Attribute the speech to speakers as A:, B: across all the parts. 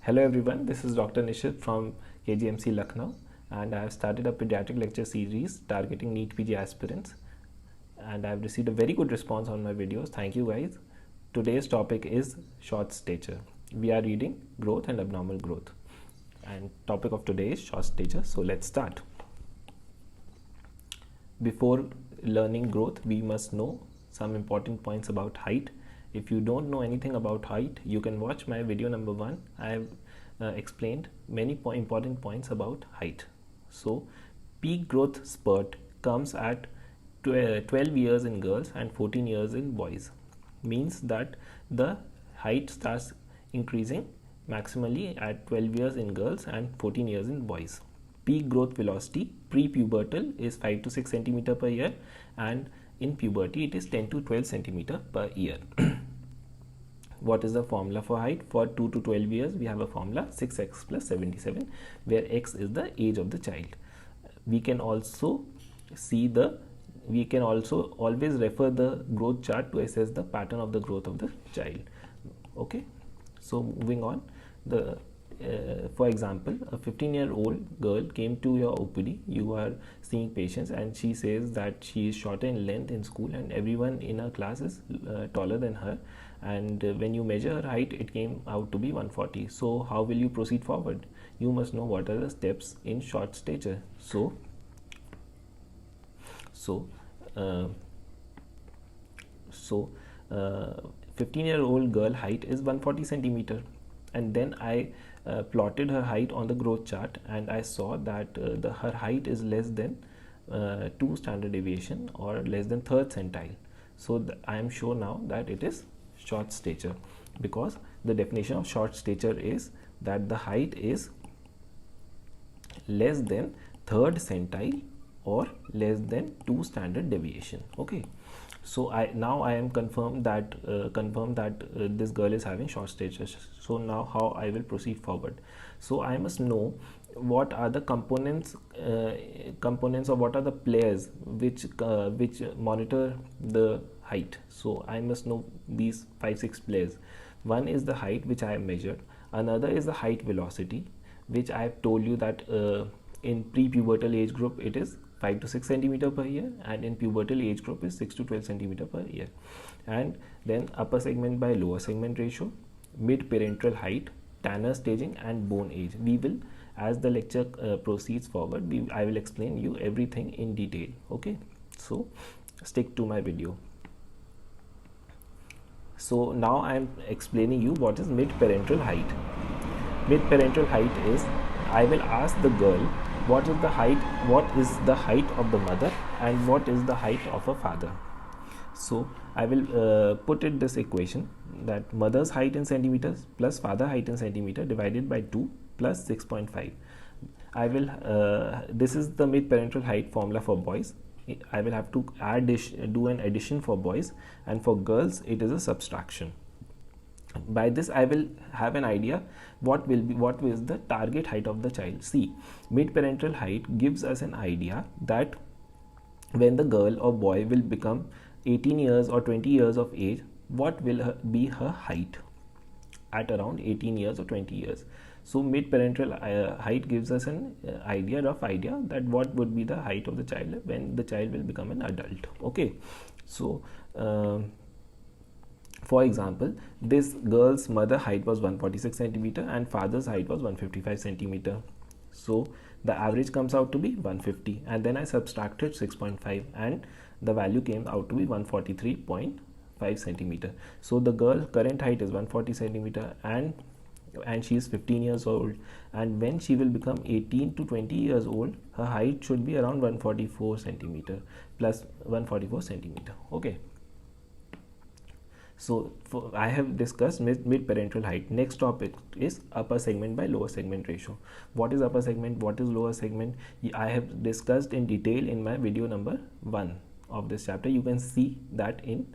A: Hello everyone, this is Dr. Nishit from KGMC Lucknow, and I have started a pediatric lecture series targeting NEET PG aspirants, and I have received a very good response on my videos. Thank you guys. Today's topic is short stature. We are reading growth and abnormal growth, and topic of today is short stature. So let's start. Before learning growth, we must know some important points about height. If you don't know anything about height, you can watch my video number 1. I have explained many important points about height. So peak growth spurt comes at 12 years in girls and 14 years in boys. Means that the height starts increasing maximally at 12 years in girls and 14 years in boys. Peak growth velocity pre-pubertal is 5 to 6 centimeter per year, and in puberty it is 10 to 12 centimeter per year. What is the formula for height? For 2 to 12 years we have a formula 6x plus 77, where x is the age of the child. We can also always refer the growth chart to assess the pattern of the growth of the child. Okay, so moving on, for example, a 15-year-old girl came to your OPD. You are seeing patients, and she says that she is shorter in length in school, and everyone in her class is taller than her. And when you measure her height, it came out to be 140. So how will you proceed forward? You must know what are the steps in short stature. So 15-year-old girl height is 140 centimeter, and then I plotted her height on the growth chart, and I saw that her height is less than 2 standard deviation or less than 3rd centile. So I am sure now that it is short stature, because the definition of short stature is that the height is less than 3rd centile or less than 2 standard deviation. Okay, so I am confirmed that this girl is having short stature. So now how I will proceed forward? So I must know what are the components or what are the players which monitor the height. So I must know these 5-6 players. One is the height, which I have measured. Another is the height velocity, which I have told you that in pre-pubertal age group it is 5 to 6 centimeter per year, and in pubertal age group is 6 to 12 centimeter per year. And then upper segment by lower segment ratio, mid parental height, Tanner staging, and bone age. We will, as the lecture proceeds forward, I will explain you everything in detail. Okay, so stick to my video. So now I am explaining you what is mid parental height. Mid parental height is, I will ask the girl what is the height of the mother and what is the height of a father. So I will put it this equation, that mother's height in centimeters plus father height in centimeter divided by 2 plus 6.5. I will this is the mid parental height formula for boys. I will have to do an addition for boys, and for girls it is a subtraction. By this I will have an idea what is the target height of the child. See, mid parental height gives us an idea that when the girl or boy will become 18 years or 20 years of age, what will be her height at around 18 years or 20 years. So mid parental height gives us an rough idea that what would be the height of the child when the child will become an adult. Okay, so for example, this girl's mother height was 146 centimeter and father's height was 155 centimeter. So the average comes out to be 150, and then I subtracted 6.5, and the value came out to be 143.5 centimeter. So the girl current height is 140 centimeter, and she is 15 years old, and when she will become 18 to 20 years old, her height should be around 144 centimeter plus 144 centimeter. Okay, so I have discussed mid parental height. Next topic is upper segment by lower segment ratio. What is upper segment? What is lower segment? I have discussed in detail in my video number 1 of this chapter. You can see that in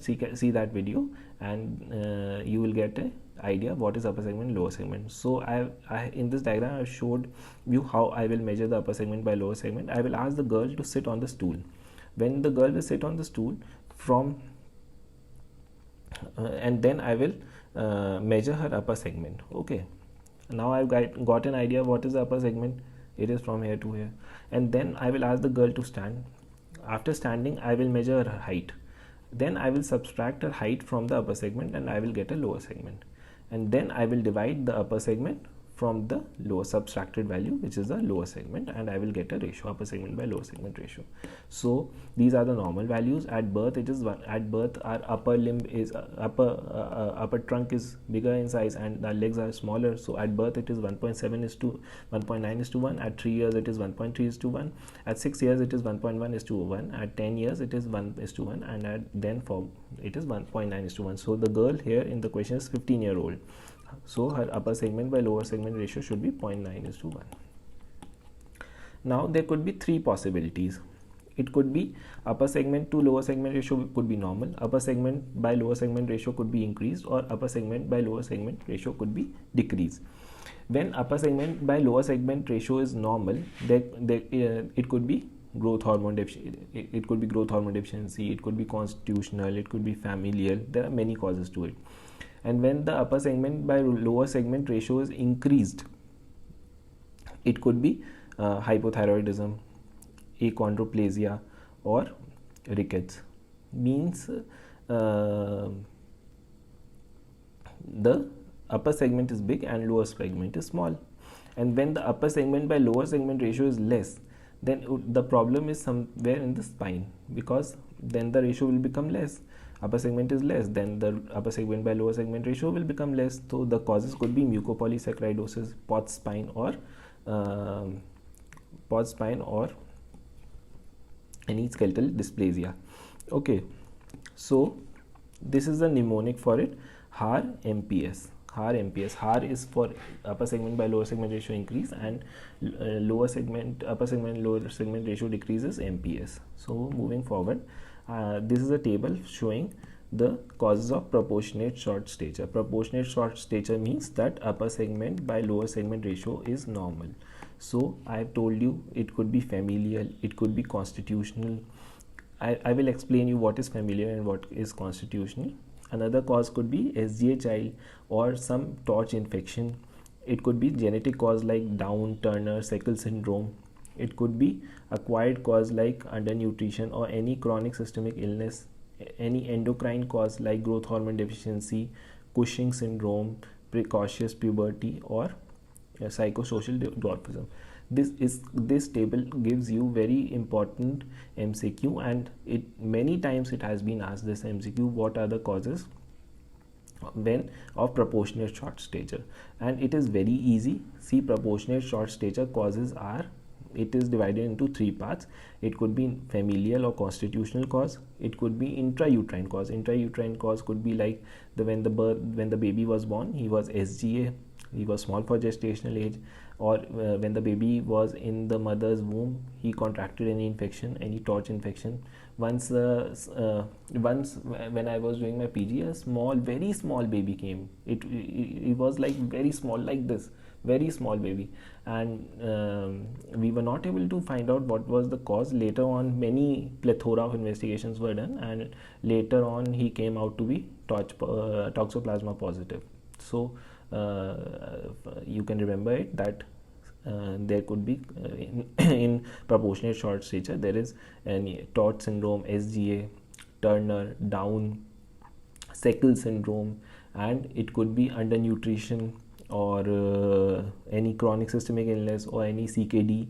A: see that video, and you will get an idea what is upper segment, lower segment. So I in this diagram I showed you how I will measure the upper segment by lower segment. I will ask the girl to sit on the stool. When the girl will sit on the stool, from and then I will measure her upper segment. Okay, now I've got an idea what is the upper segment. It is from here to here, and then I will ask the girl to stand. After standing, I will measure her height. Then I will subtract her height from the upper segment and I will get a lower segment, and then I will divide the upper segment from the lower subtracted value, which is the lower segment, and I will get a ratio, upper segment by lower segment ratio. So these are the normal values. At birth it is 1. At birth our upper limb is upper trunk is bigger in size and the legs are smaller, so at birth it is 1.7 is to 1.9 is to 1. At 3 years it is 1.3 is to 1. At 6 years it is 1.1 is to 1. At 10 years it is 1 is to 1, and at then for it is 1.9 is to 1. So the girl here in the question is 15-year-old. So her upper segment by lower segment ratio should be 0.9 is to 1. Now there could be 3 possibilities. It could be upper segment to lower segment ratio could be normal, upper segment by lower segment ratio could be increased, or upper segment by lower segment ratio could be decreased. When upper segment by lower segment ratio is normal, it could be growth hormone deficiency, it could be growth hormone deficiency, it could be constitutional, it could be familial. There are many causes to it. And when the upper segment by lower segment ratio is increased, it could be hypothyroidism, achondroplasia, or rickets. Means the upper segment is big and lower segment is small. And when the upper segment by lower segment ratio is less, then the problem is somewhere in the spine, because then the ratio will become less. Upper segment is less, then the upper segment by lower segment ratio will become less. So the causes could be mucopolysaccharidosis, Pott's spine, or any skeletal dysplasia. Okay, so this is the mnemonic for it: HAR MPS. HAR MPS. HAR is for upper segment by lower segment ratio increase, and upper segment lower segment ratio decreases, MPS. So moving forward, this is a table showing the causes of proportionate short stature. Proportionate short stature means that upper segment by lower segment ratio is normal. So I have told you it could be familial, it could be constitutional. I will explain you what is familial and what is constitutional. Another cause could be SGA child or some torch infection. It could be genetic cause like Down, Turner, Sickle syndrome. It could be acquired cause like undernutrition or any chronic systemic illness, any endocrine cause like growth hormone deficiency, Cushing syndrome, precocious puberty, or psychosocial dwarfism. This table gives you very important MCQ, and many times it has been asked this MCQ: what are the causes of proportionate short stature? And it is very easy. See, proportionate short stature causes are, it is divided into 3 parts. It could be familial or constitutional cause. It could be intrauterine cause. Intrauterine cause could be like when the baby was born, he was SGA, he was small for gestational age, or when the baby was in the mother's womb, he contracted any infection, any torch infection. Once when I was doing my PG, a very small baby came. It was like very small, like this, very small baby, and we were not able to find out what was the cause. Later on, many plethora of investigations were done, and later on he came out to be toxoplasma positive. So you can remember it that there could be in proportionate short stature, there is any Torch syndrome, SGA, Turner, Down, Sickle syndrome, and it could be undernutrition, or any chronic systemic illness, or any CKD,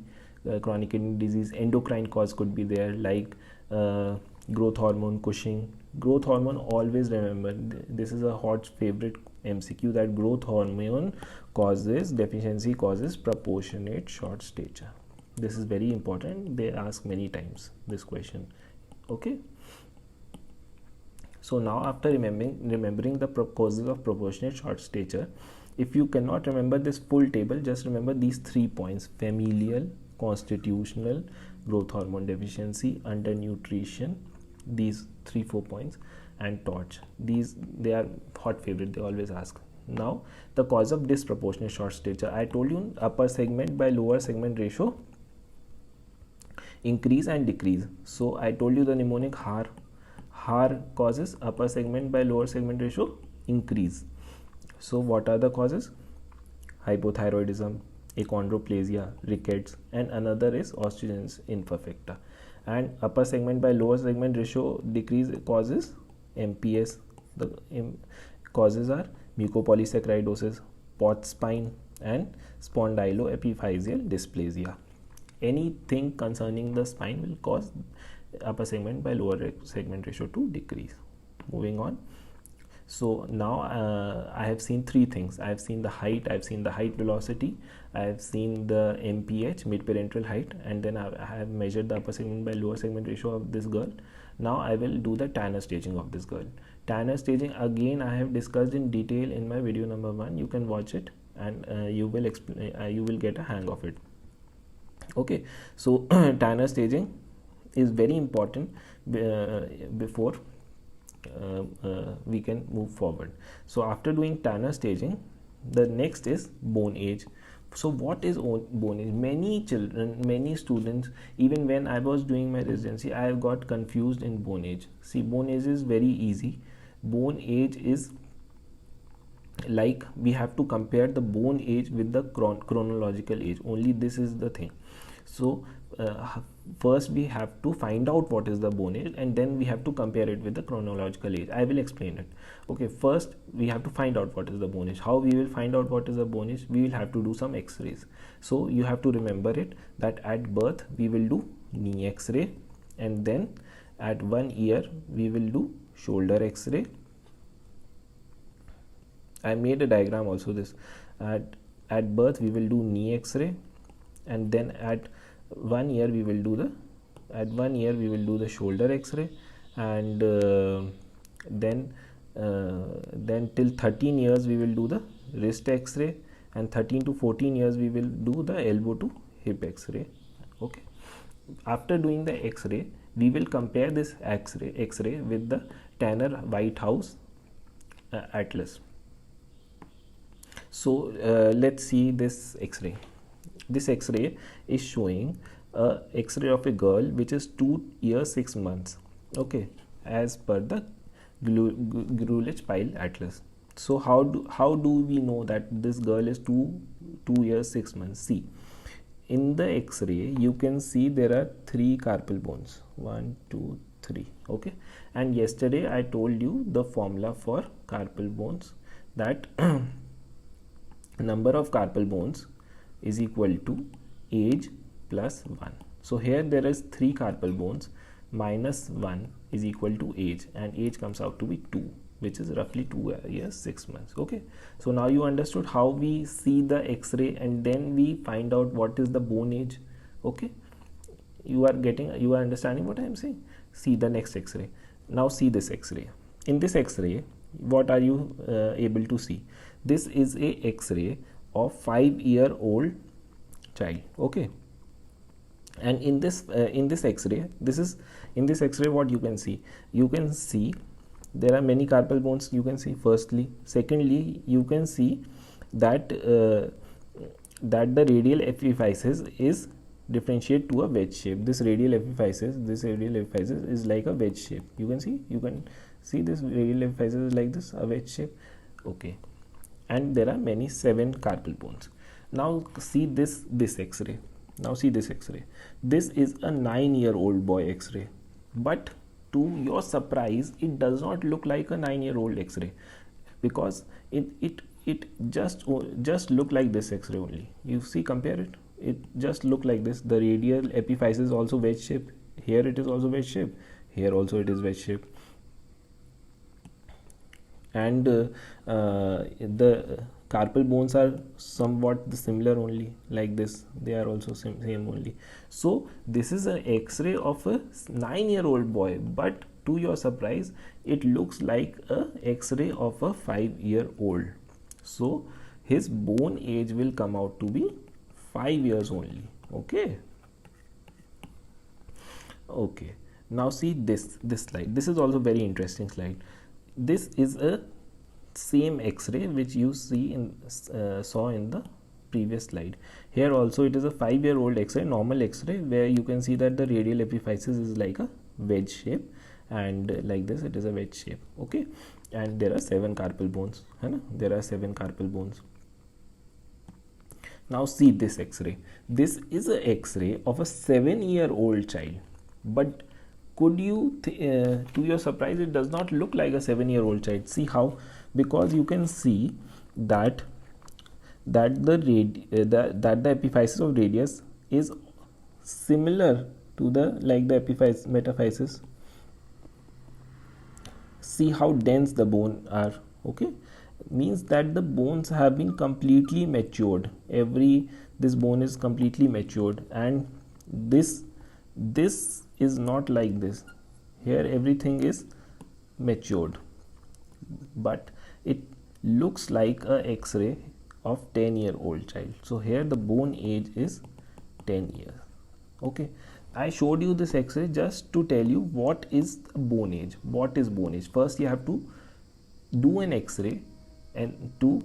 A: chronic kidney disease. Endocrine cause could be there like growth hormone, Cushing. Growth hormone, always remember, this is a hot favorite MCQ, that growth hormone deficiency causes proportionate short stature. This is very important. They ask many times this question. Okay. So now, after remembering the causes of proportionate short stature, if you cannot remember this full table, just remember these 3 points: familial, constitutional, growth hormone deficiency, undernutrition. These 3-4 points, and torch. They are hot favorite, they always ask. Now, the cause of disproportionate short stature. I told you upper segment by lower segment ratio increase and decrease. So I told you the mnemonic HAR. HAR causes, upper segment by lower segment ratio increase. So what are the causes? Hypothyroidism, achondroplasia, rickets, and another is osteogenesis imperfecta. And upper segment by lower segment ratio decrease causes MPS. The causes are mucopolysaccharidosis, Pott spine, and spondyloepiphyseal dysplasia. Anything concerning the spine will cause upper segment by lower segment ratio to decrease. Moving on. So now I have seen three things. I have seen the height, I have seen the height velocity, I have seen the MPH, mid-parental height, and then I have measured the upper segment by lower segment ratio of this girl. Now I will do the Tanner staging of this girl. Tanner staging, again I have discussed in detail in my video number 1. You can watch it and you will get a hang of it. Okay, so Tanner staging is very important before we can move forward. So after doing Tanner staging, the next is bone age. So what is bone age? Many children, many students, even when I was doing my residency, I have got confused in bone age. See, bone age is very easy. Bone age is like we have to compare the bone age with the chronological age. Only this is the thing. So first we have to find out what is the bone age, and then we have to compare it with the chronological age. I will explain it. Okay, first we have to find out what is the bone age. How we will find out what is the bone age? We will have to do some x-rays. So you have to remember it that at birth we will do knee x-ray, and then at 1 year we will do shoulder x-ray. I made a diagram also. This at birth we will do knee x-ray, and then at 1 year we will do the shoulder x-ray, and then till 13 years we will do the wrist x-ray, and 13 to 14 years we will do the elbow to hip x-ray. Okay, after doing the x-ray we will compare this x-ray with the Tanner Whitehouse atlas. So let's see this x-ray. This x-ray is showing a x-ray of a girl which is 2 years 6 months. Okay, as per the Grulich-Pyle atlas. So how do we know that this girl is 2 years 6 months? See, in the x-ray you can see there are 3 carpal bones, 1 2 3. Okay, and yesterday I told you the formula for carpal bones, that number of carpal bones is equal to age plus 1. So here there is 3 carpal bones minus 1 is equal to age, and age comes out to be 2, which is roughly 2 years 6 months. Okay, so now you understood how we see the x-ray and then we find out what is the bone age. Okay, you are understanding what I am saying. See the next x-ray. Now see this x-ray. In this x-ray, what are you able to see? This is a x-ray of 5-year-old child. Okay, and in this x-ray, what you can see? You can see there are many carpal bones. You can see firstly. Secondly, you can see that the radial epiphysis is differentiate to a wedge shape. This radial epiphysis is like a wedge shape. You can see this radial epiphysis is like this, a wedge shape. Okay, and there are many 7 carpal bones. Now see this x-ray. Now see this x-ray. This is a 9-year-old boy x-ray, but to your surprise it does not look like a 9-year-old x-ray, because it just look like this x-ray only. You see, compare it. It just look like this. The radial epiphysis is also wedge shape. Here it is also wedge shape. Here also it is wedge shape. And the carpal bones are somewhat similar only, like this. They are also same only. So this is an x-ray of a 9-year-old boy, but to your surprise it looks like a x-ray of a 5-year-old. So his bone age will come out to be 5 years only. Okay, now see this slide. This is also very interesting slide. This is a same x-ray which you see saw in the previous slide. Here also it is a 5-year-old x-ray, normal x-ray, where you can see that the radial epiphysis is like a wedge shape, and like this it is a wedge shape. Okay, and there are 7 carpal bones, है ना? There are 7 carpal bones. Now see this X-ray. This is a X-ray of a 7-year-old child, but could you to your surprise, it does not look like a 7-year-old child. See how? Because you can see that that the epiphysis of radius is similar to the metaphysis. See how dense the bone are. Okay, means that the bones have been completely matured. This bone is completely matured, and this is not like this. Here everything is matured, but it looks like a X-ray of 10-year-old child. So here the bone age is 10 years. Okay, I showed you this X-ray just to tell you what is bone age. What is bone age? First you have to do an X-ray and to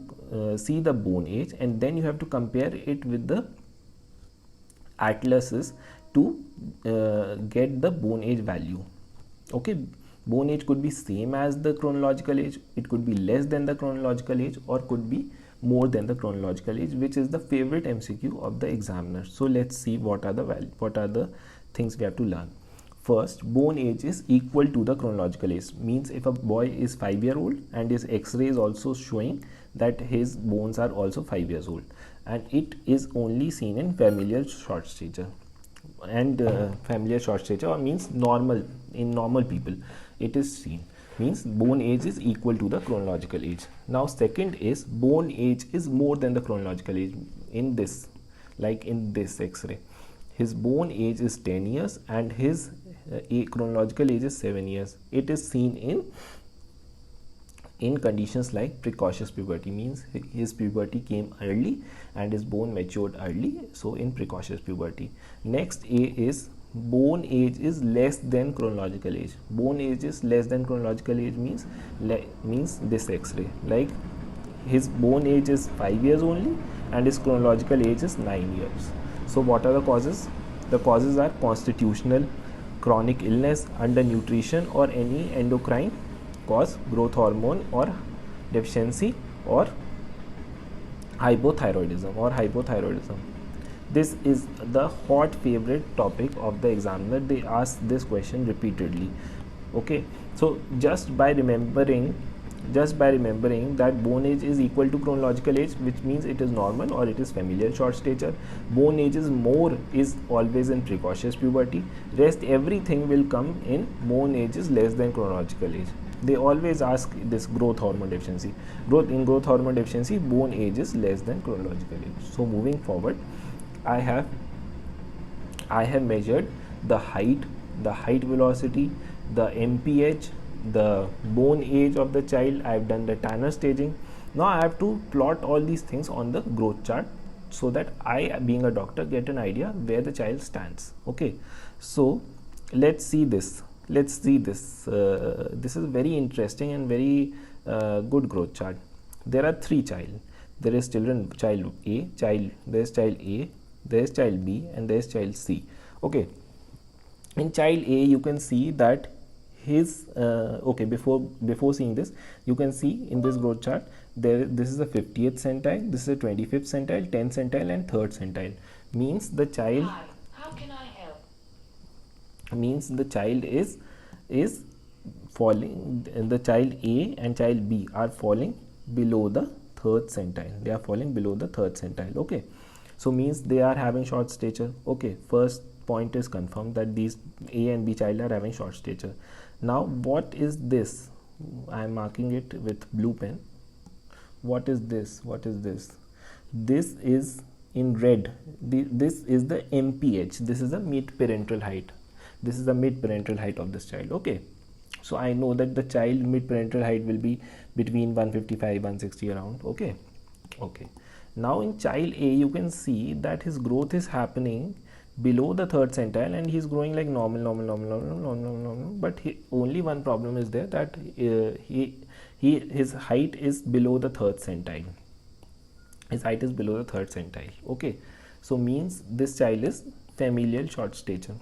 A: see the bone age, and then you have to compare it with the atlases to get the bone age value. Okay, bone age could be same as the chronological age, it could be less than the chronological age, or could be more than the chronological age, which is the favorite MCQ of the examiner. So let's see what are the things we have to learn. First, bone age is equal to the chronological age. Means if a boy is 5-year-old and his X-ray is also showing that his bones are also 5 years old, and it is only seen in familial short stature. And familial short stature means normal, in normal people it is seen. Means bone age is equal to the chronological age. Now second is bone age is more than the chronological age. In this, like in this X-ray, his bone age is 10 years and his chronological age is 7 years. It is seen in conditions like precocious puberty. Means his puberty came early and his bone matured early, so in precocious puberty. Next A is bone age is less than chronological age. Bone age is less than chronological age means this X-ray, like his bone age is 5 years only and his chronological age is 9 years. So what are the causes? The causes are constitutional, chronic illness, undernutrition, or any endocrine cause, growth hormone or deficiency, or hypothyroidism. This is the hot favorite topic of the examiner. They ask this question repeatedly. Okay, so just by remembering that bone age is equal to chronological age, which means it is normal or it is familial short stature. Bone age is more is always in precocious puberty. Rest everything will come in bone age is less than chronological age. They always ask this growth hormone deficiency. Growth hormone deficiency, bone age is less than chronological age. So moving forward, I have measured the height velocity, the MPH, the bone age of the child. I have done the Tanner staging. Now I have to plot all these things on the growth chart so that I, being a doctor, get an idea where the child stands. Okay, so let's see this. This is very interesting and very good growth chart. There are 3 child. There is child A, there is child A, there is child B, and there is child C. Okay, in child A you can see that his okay, before seeing this, you can see in this growth chart this is the 50th centile, this is the 25th centile, 10th centile, and 3rd centile. Means the child,
B: how can I help?
A: Means the child is falling, the child A and child B are falling below the 3rd centile. They are falling below the 3rd centile. Okay, so means they are having short stature. Okay, first point is confirmed that these A and B child are having short stature. Now what is this? I am marking it with blue pen. What is this? This is in red. This is the MPH. This is the mid-parental height. This is the mid-parental height of this child. Okay, so I know that the child mid-parental height will be between 155 160 around. Okay, now in child A you can see that his growth is happening below the 3rd centile and he is growing like normal, but only one problem is there, that his height is below the 3rd centile. Okay, so means this child is familial short stature.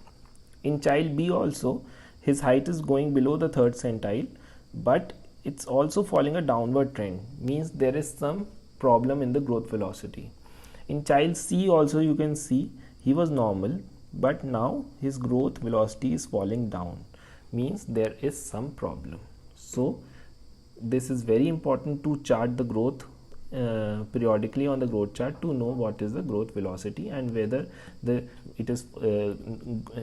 A: In child B also his height is going below the third centile, but it's also following a downward trend, means there is some problem in the growth velocity. In child C also you can see he was normal, but now his growth velocity is falling down, means there is some problem. So this is very important to chart the growth periodically on the growth chart to know what is the growth velocity and whether it is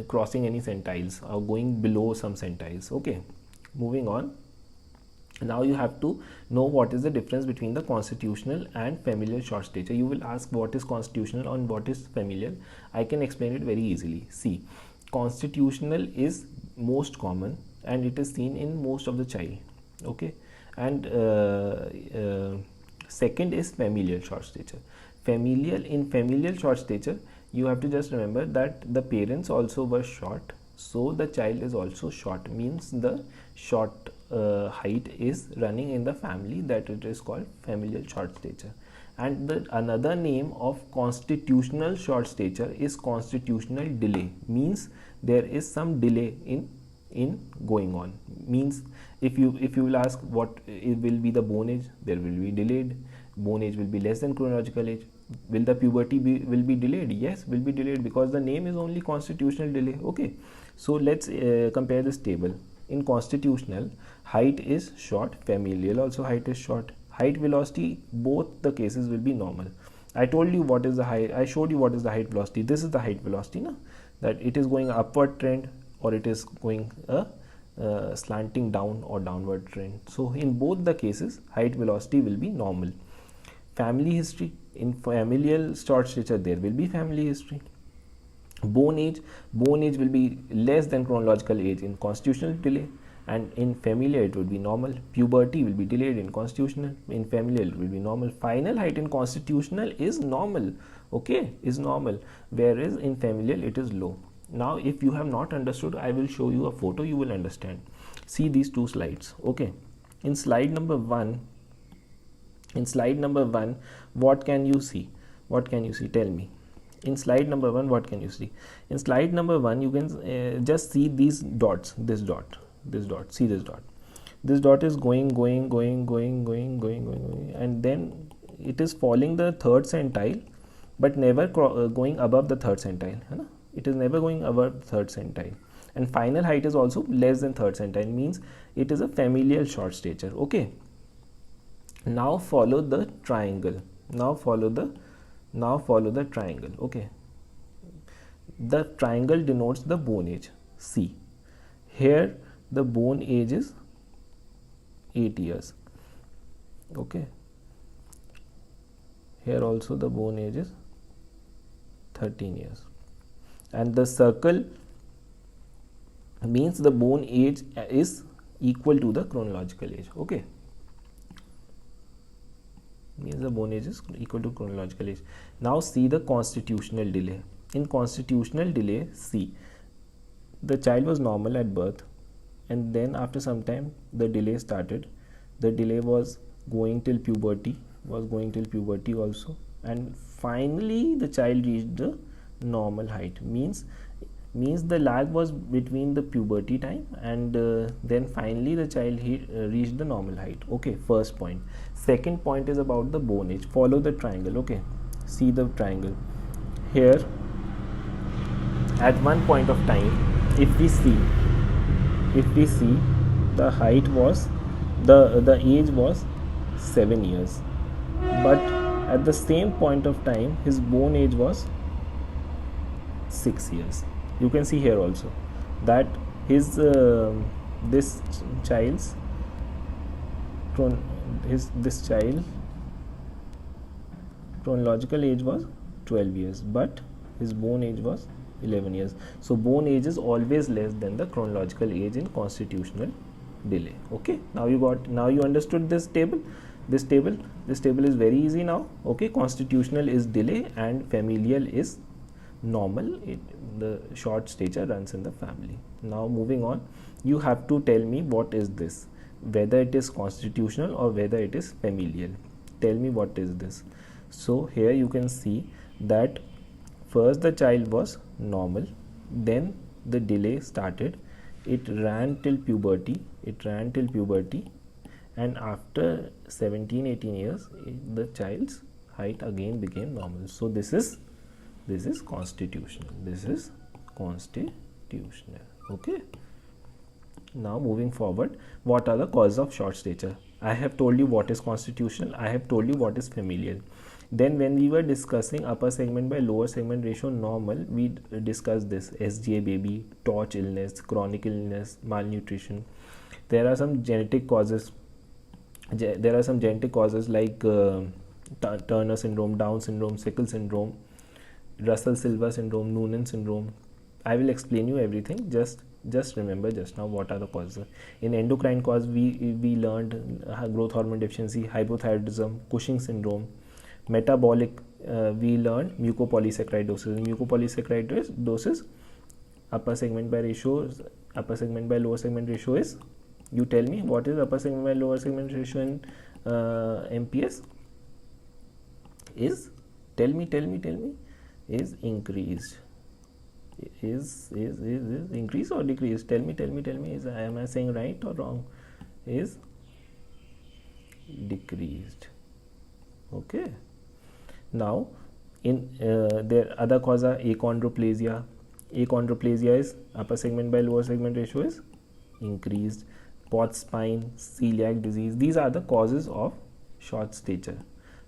A: crossing any centiles or going below some centiles. Okay, moving on. Now you have to know what is the difference between the constitutional and familial short stature. You will ask what is constitutional and what is familial. I can explain it very easily. See, constitutional is most common and it is seen in most of the child. Okay, and second is familial short stature. In familial short stature, you have to just remember that the parents also were short, so the child is also short, means the short height is running in the family, that it is called familial short stature. And another name of constitutional short stature is constitutional delay, means there is some delay in going on. Means if you will ask what it will be the bone age, there will be delayed. Bone age will be less than chronological age. Will the puberty will be delayed? Yes, will be delayed, because the name is only constitutional delay. Okay, so let's compare this table. In constitutional, height is short, familial also height is short. Height velocity, both the cases will be normal. I told you what is the height, I showed you what is the height velocity. This is the height velocity, na? That it is going upward trend or it is going slanting down or downward trend. So in both the cases, height velocity will be normal. Family history, in familial short stature there will be family history. Bone age will be less than chronological age in constitutional delay, and in familial it would be normal. Puberty will be delayed in constitutional, in familial it will be normal. Final height in constitutional is normal, okay, is normal, whereas in familial it is low. Now if you have not understood, I will show you a photo, you will understand. See these two slides. Okay, in slide number 1, what can you see? Tell me. In slide number 1, what can you see? In slide number 1, you can just see these dots. This dot. See this dot. This dot is going, and then it is following the third centile, but never going above the third centile. Hai na? It is never going above third centile. And final height is also less than third centile, means it is a familial short stature. Okay. Now follow the triangle. Now follow the triangle. Okay, the triangle denotes the bone age. See, here the bone age is 8 years. Okay, here also the bone age is 13 years, and the circle means the bone age is equal to the chronological age. Okay, means the bone age is equal to chronological age. Now see the constitutional delay. In constitutional delay, see, the child was normal at birth, and then after some time the delay started. The delay was going till puberty also, and finally the child reached the normal height. Means the lag was between the puberty time and then finally the child reached the normal height. Okay, first point. Second point is about the bone age. Follow the triangle. Okay, see the triangle here. At one point of time, if we see the height was the age was 7 years, but at the same point of time his bone age was 6 years. You can see here also that his this child's chronological age was 12 years, but his bone age was 11 years. So bone age is always less than the chronological age in constitutional delay. Okay, now you understood this table. This table is very easy now. Okay, constitutional is delay and familial is normal. The short stature runs in the family. Now moving on, you have to tell me what is this, whether it is constitutional or whether it is familial. Tell me what is this. So here you can see that first the child was normal, then the delay started. it ran till puberty, and after 17-18 years the child's height again became normal. So this is constitutional, okay. Now moving forward, what are the causes of short stature? I have told you what is constitutional, I have told you what is familial. Then when we were discussing upper segment by lower segment ratio normal, we discussed this: SGA baby, torch illness, chronic illness, malnutrition. There are some genetic causes. Like Turner syndrome, Down syndrome, Sickle syndrome, Russell-Silver syndrome, Noonan syndrome. I will explain you everything. Just remember just now what are the causes. In endocrine cause, we learned growth hormone deficiency, hypothyroidism, Cushing syndrome. Metabolic, we learned mucopolysaccharidosis. Mucopolysaccharidosis, upper segment by lower segment ratio is, you tell me what is upper segment by lower segment ratio in MPS? Is, tell me, is increased. Is increased or decreased? Tell me, am I saying right or wrong? Is decreased, okay. Now in there other cause are achondroplasia. Achondroplasia is upper segment by lower segment ratio is increased. Pot spine, celiac disease, these are the causes of short stature.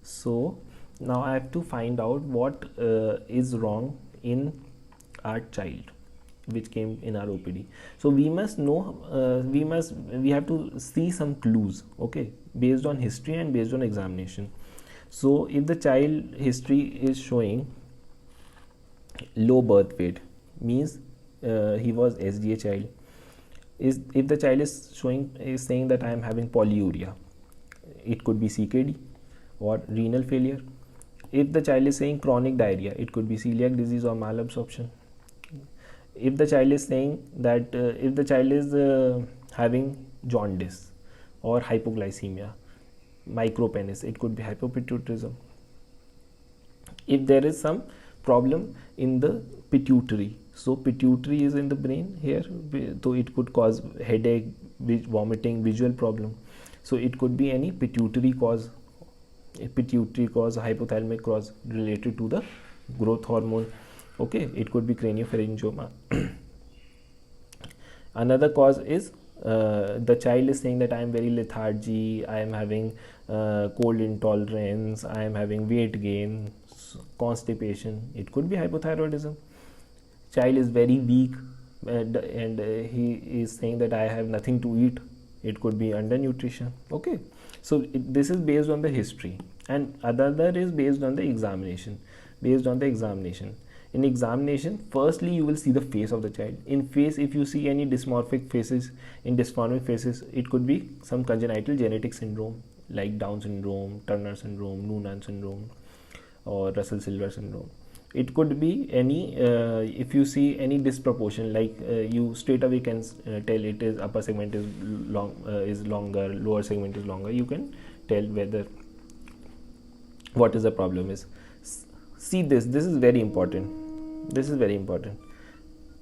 A: So now I have to find out what is wrong in our child which came in our OPD. So we must know, we have to see some clues, okay, based on history and based on examination. So if the child history is showing low birth weight, means he was SGA child. If the child is saying that I am having polyuria, it could be CKD or renal failure. If the child is saying chronic diarrhea, it could be celiac disease or malabsorption. If the child is saying that if the child is having jaundice or hypoglycemia, micropenis, it could be hypopituitarism. If there is some problem in the pituitary, so pituitary is in the brain here, so it could cause headache, vomiting, visual problem. So it could be any pituitary cause, hypothalamic cause related to the growth hormone, okay. It could be craniopharyngioma. Another cause is the child is saying that I am very lethargy, I am having cold intolerance, I am having weight gain, constipation. It could be hypothyroidism. Child is very weak and he is saying that I have nothing to eat. It could be undernutrition, okay. So this is based on the history, and other is based on the examination. In examination, firstly you will see the face of the child. In face, if you see any dysmorphic faces, it could be some congenital genetic syndrome like Down syndrome, Turner syndrome, Noonan syndrome, or Russell-Silver syndrome. It could be any if you see any disproportion, like you straight away can tell it is upper segment is longer, lower segment is longer. You can tell whether what is the problem is. See this is very important.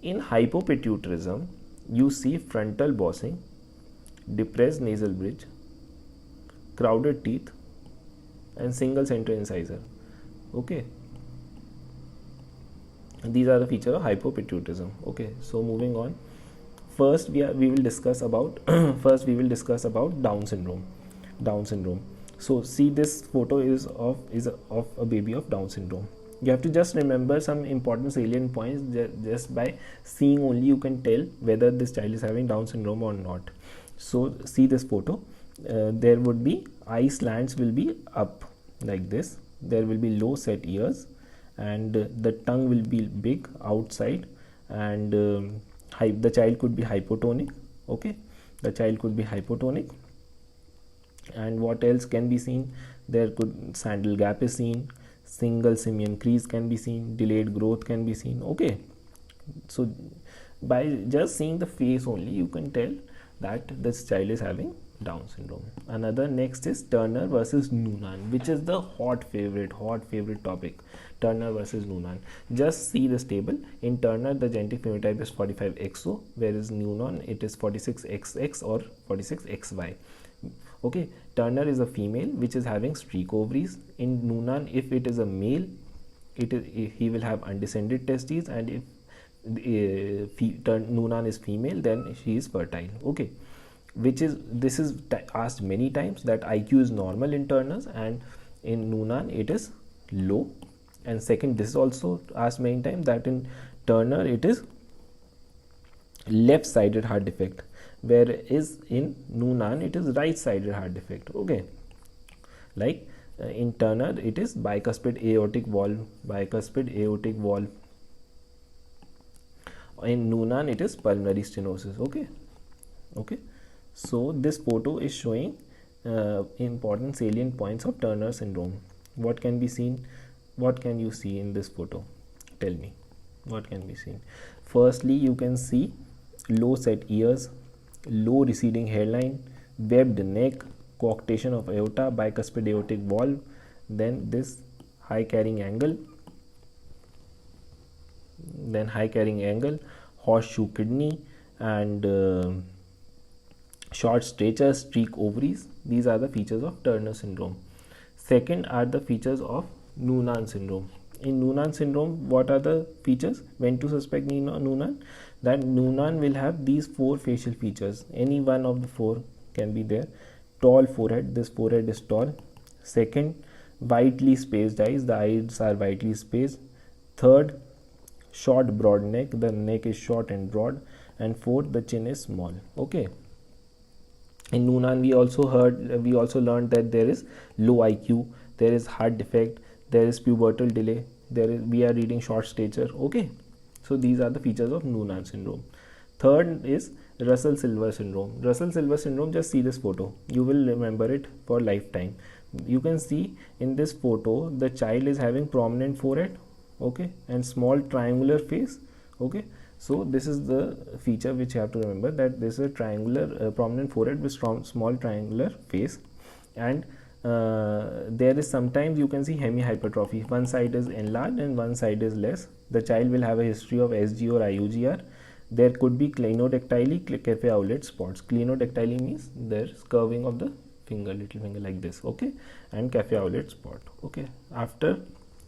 A: In hypopituitarism, you see frontal bossing, depressed nasal bridge, crowded teeth, and single center incisor, okay. These are the features of hypopituitarism, okay. So moving on, first we will discuss about Down syndrome. So see, this photo is of a baby of Down syndrome. You have to just remember some important salient points. Just by seeing only you can tell whether this child is having Down syndrome or not. So see this photo, there would be eye slants will be up like this, there will be low set ears, and the tongue will be big outside, and the child could be hypotonic, okay. The child could be hypotonic. And what else can be seen? There could sandal gap is seen, single simian crease can be seen, delayed growth can be seen, okay. So by just seeing the face only you can tell that this child is having Down syndrome. Another next is Turner versus Noonan, which is the hot favorite topic. Turner versus Noonan. Just see this table. In Turner, the genetic phenotype is 45XO, whereas Noonan it is 46XX or 46XY. Okay, Turner is a female which is having streak ovaries. In Noonan, if it is a male, he will have undescended testes, and if Noonan is female, then she is fertile. Okay, this is asked many times, that IQ is normal in Turners, and in Noonan it is low. And second, this is also asked many times, that in Turner it is left-sided heart defect, whereas in Noonan it is right-sided heart defect. Okay, like in Turner it is bicuspid aortic valve. In Noonan it is pulmonary stenosis. Okay, so this photo is showing important salient points of Turner syndrome. What can be seen? What can you see in this photo? Tell me, what can be seen? Firstly, you can see low set ears, low receding hairline, webbed neck, coarctation of aorta, bicuspid aortic valve, then this high carrying angle, horseshoe kidney, and short stature, streak ovaries. These are the features of Turner syndrome. Second are the features of Noonan syndrome. In Noonan syndrome, what are the features? When to suspect Noonan? That Noonan will have these 4 facial features. Any one of the 4 can be there. Tall forehead, this forehead is tall. Second, widely spaced eyes, the eyes are widely spaced. Third, short broad neck, the neck is short and broad. And fourth, the chin is small. Okay. In Noonan, we also learned that there is low IQ, there is heart defect, there is pubertal delay, we are reading short stature. Okay, so these are the features of Noonan syndrome. Third is Russell-Silver syndrome. Russell-Silver syndrome, just see this photo, you will remember it for lifetime. You can see in this photo the child is having prominent forehead, okay, and small triangular face. Okay, so this is the feature which you have to remember, that this is a triangular prominent forehead with small triangular face. And there is sometimes you can see hemihypertrophy, one side is enlarged and one side is less. The child will have a history of SG or IUGR. There could be clinodactyly, cafe outlet spots. Clinodactyly means there's curving of the finger, little finger like this. Okay, and cafe outlet spot. Okay, after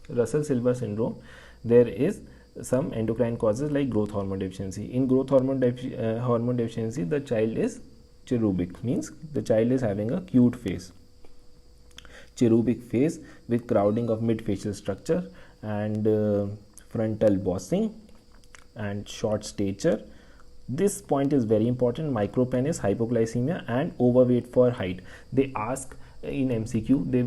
A: Russell-Silver syndrome, there is some endocrine causes like growth hormone deficiency. In growth hormone deficiency, the child is cherubic, means the child is having a cute face. Cherubic face with crowding of mid-facial structure and frontal bossing and short stature. This point is very important: micropenis, hypoglycemia, and overweight for height. They ask in MCQ, they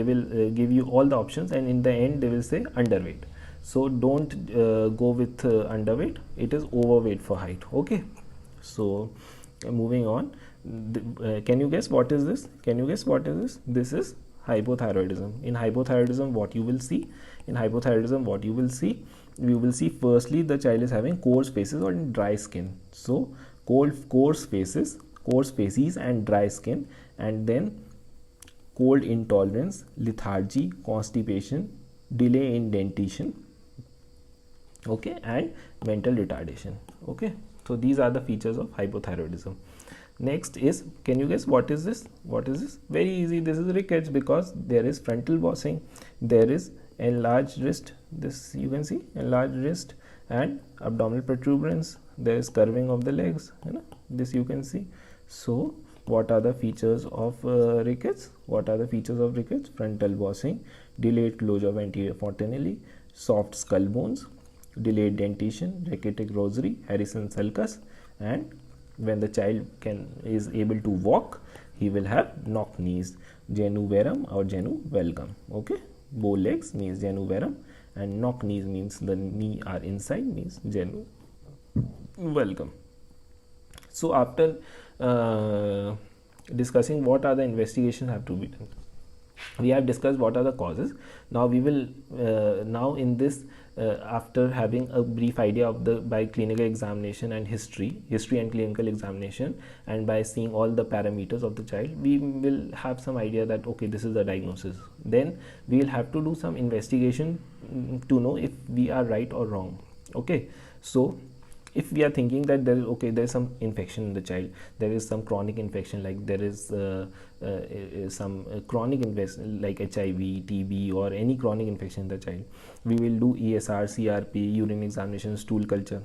A: will give you all the options, and in the end they will say underweight. So don't go with underweight, it is overweight for height. Okay, so moving on. Can you guess what is this? This is hypothyroidism. In hypothyroidism, what you will see? You will see firstly the child is having coarse faces or dry skin. So coarse faces and dry skin, and then cold intolerance, lethargy, constipation, delay in dentition, okay, and mental retardation. Okay, so these are the features of hypothyroidism. Next is, can you guess what is this? Very easy, this is rickets, because there is frontal bossing, there is enlarged wrist, this you can see enlarged wrist and abdominal protuberance, there is curving of the legs, this you can see. So what are the features of rickets? Frontal bossing, delayed closure of anterior fontanelle, soft skull bones, delayed dentition, rachitic rosary, Harrison sulcus, and when the child is able to walk, he will have knock knees, genu varum or genu valgum. Okay, bow legs means genu varum, and knock knees means the knee are inside, means genu valgum. So after discussing what are the investigations have to be done, we have discussed what are the causes. Now we will now in this after having a brief idea of the by clinical examination and history and clinical examination, and by seeing all the parameters of the child, we will have some idea that okay, this is the diagnosis. Then we will have to do some investigation to know if we are right or wrong. Okay, so if we are thinking that there is okay, there is some infection in the child, there is some chronic infection, like there is some chronic infection like HIV, TB, or any chronic infection in the child, we will do ESR, CRP, urine examination, stool culture.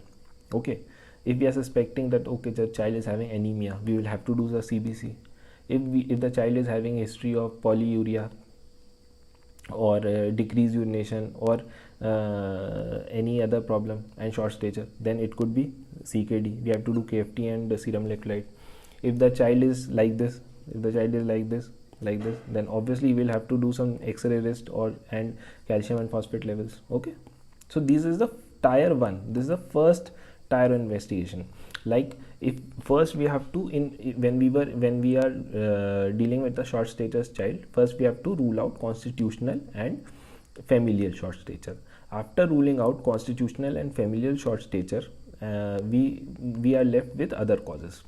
A: Okay, if we are suspecting that okay, the child is having anemia, we will have to do the CBC. If the child is having history of polyuria or decreased urination or any other problem and short stature, then it could be CKD. We have to do KFT and serum electrolyte. If the child is like this, then obviously we'll have to do some X-ray wrist and calcium and phosphate levels. Okay, so this is the tier 1. This is the first tier investigation. Like if first we have to when we are dealing with the short stature child, first we have to rule out constitutional and familial short stature. After ruling out constitutional and familial short stature, we are left with other causes.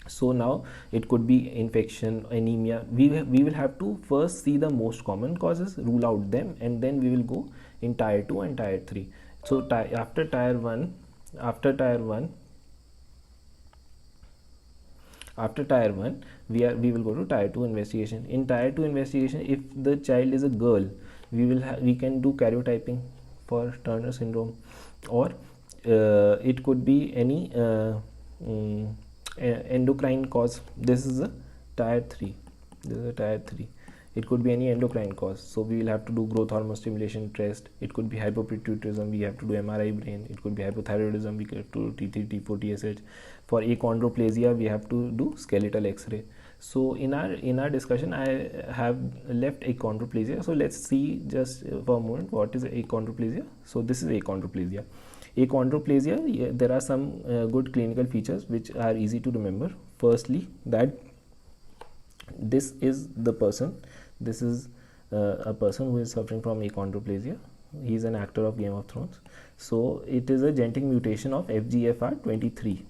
A: So now it could be infection, anemia. We will have to first see the most common causes, rule out them, and then we will go in tier 2 and tier 3. So after tier 1 we will go to tier 2 investigation. In tier 2 investigation, if the child is a girl, we can do karyotyping for Turner syndrome, or it could be any endocrine cause. This is a tier 3. It could be any endocrine cause, so we will have to do growth hormone stimulation test. It could be hypopituitarism, we have to do MRI brain. It could be hypothyroidism, we have to do T3, T4, TSH. For achondroplasia, we have to do skeletal X-ray. So in our discussion, I have left achondroplasia. So let's see just for a moment what is achondroplasia. So this is achondroplasia. Achondroplasia, there are some good clinical features which are easy to remember. Firstly, that this is the person. This is a person who is suffering from achondroplasia. He is an actor of Game of Thrones. So it is a genetic mutation of FGFR3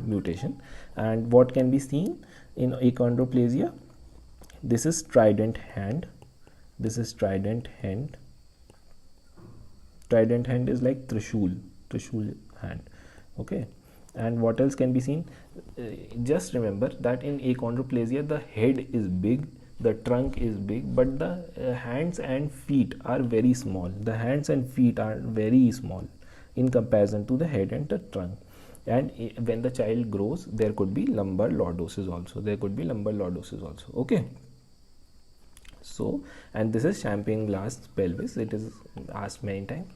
A: mutation. And what can be seen in achondroplasia? This is trident hand. Trident hand is like trishul hand. Okay, and what else can be seen? Just remember that in achondroplasia the head is big, the trunk is big, but the hands and feet are very small. The hands and feet are very small in comparison to the head and the trunk. And when the child grows, there could be lumbar lordosis also. Okay, so, and this is champagne glass pelvis. It is asked many times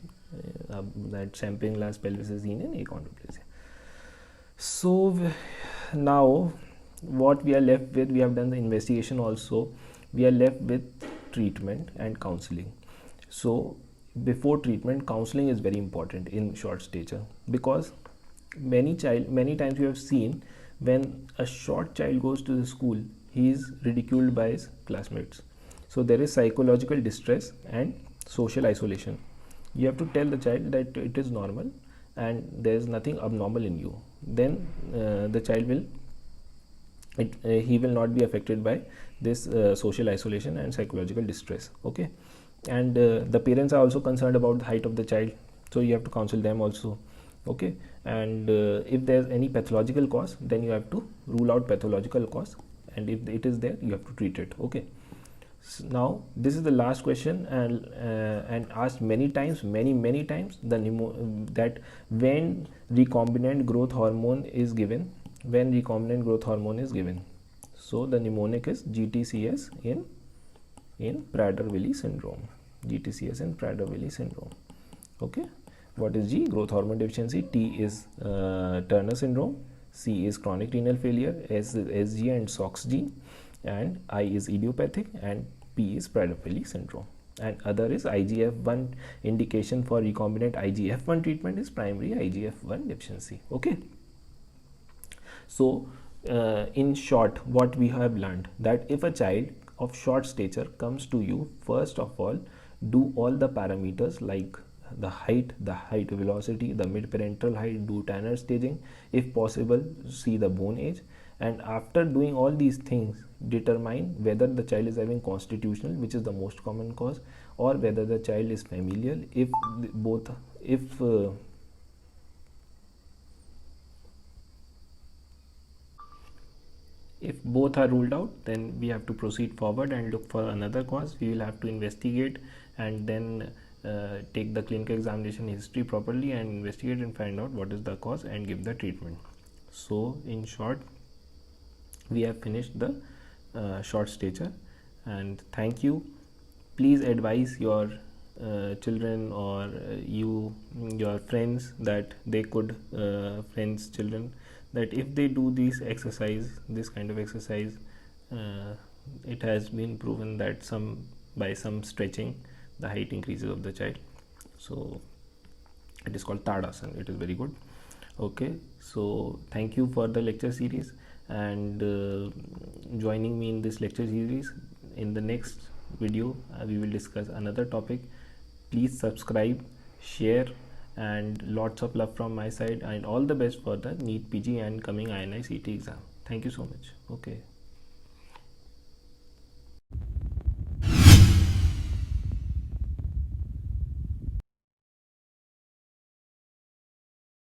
A: that champagne glass pelvis is seen in achondroplasia. So now what we are left with, we have done the investigation also, we are left with treatment and counseling. So before treatment, counseling is very important in short stature, because many times we have seen when a short child goes to the school, he is ridiculed by his classmates. So there is psychological distress and social isolation. You have to tell the child that it is normal and there is nothing abnormal in you. Then the child will he will not be affected by this social isolation and psychological distress. Okay, and the parents are also concerned about the height of the child, so you have to counsel them also. Okay, and if there is any pathological cause, then you have to rule out pathological cause, and if it is there, you have to treat it. Okay, so now this is the last question, and asked many times, that when recombinant growth hormone is given, so the mnemonic is GTCS in Prader-Willi syndrome. Okay, what is G? Growth hormone deficiency. T is Turner syndrome. C is chronic renal failure. S is SG and SOX gene, and I is idiopathic, and P is Prader-Willi syndrome. And other is IGF-1. Indication for recombinant IGF-1 treatment is primary IGF-1 deficiency. Okay, so in short, what we have learned, that if a child of short stature comes to you, first of all do all the parameters like the height, velocity, the mid-parental height, do Tanner staging, if possible see the bone age, and after doing all these things determine whether the child is having constitutional, which is the most common cause, or whether the child is familial. If both, if both are ruled out, then we have to proceed forward and look for another cause. We will have to investigate and then take the clinical examination history properly and investigate and find out what is the cause and give the treatment. So in short, we have finished the short stature, and thank you. Please advise your children or your friends that they could friends children that if they do this kind of exercise, it has been proven that by some stretching the height increases of the child. So it is called Tadasana. It is very good. Okay, so thank you for the lecture series and joining me in this lecture series. In the next video we will discuss another topic. Please subscribe, share, and lots of love from my side, and all the best for the NEET PG and coming INI CT exam. Thank you so much. Okay.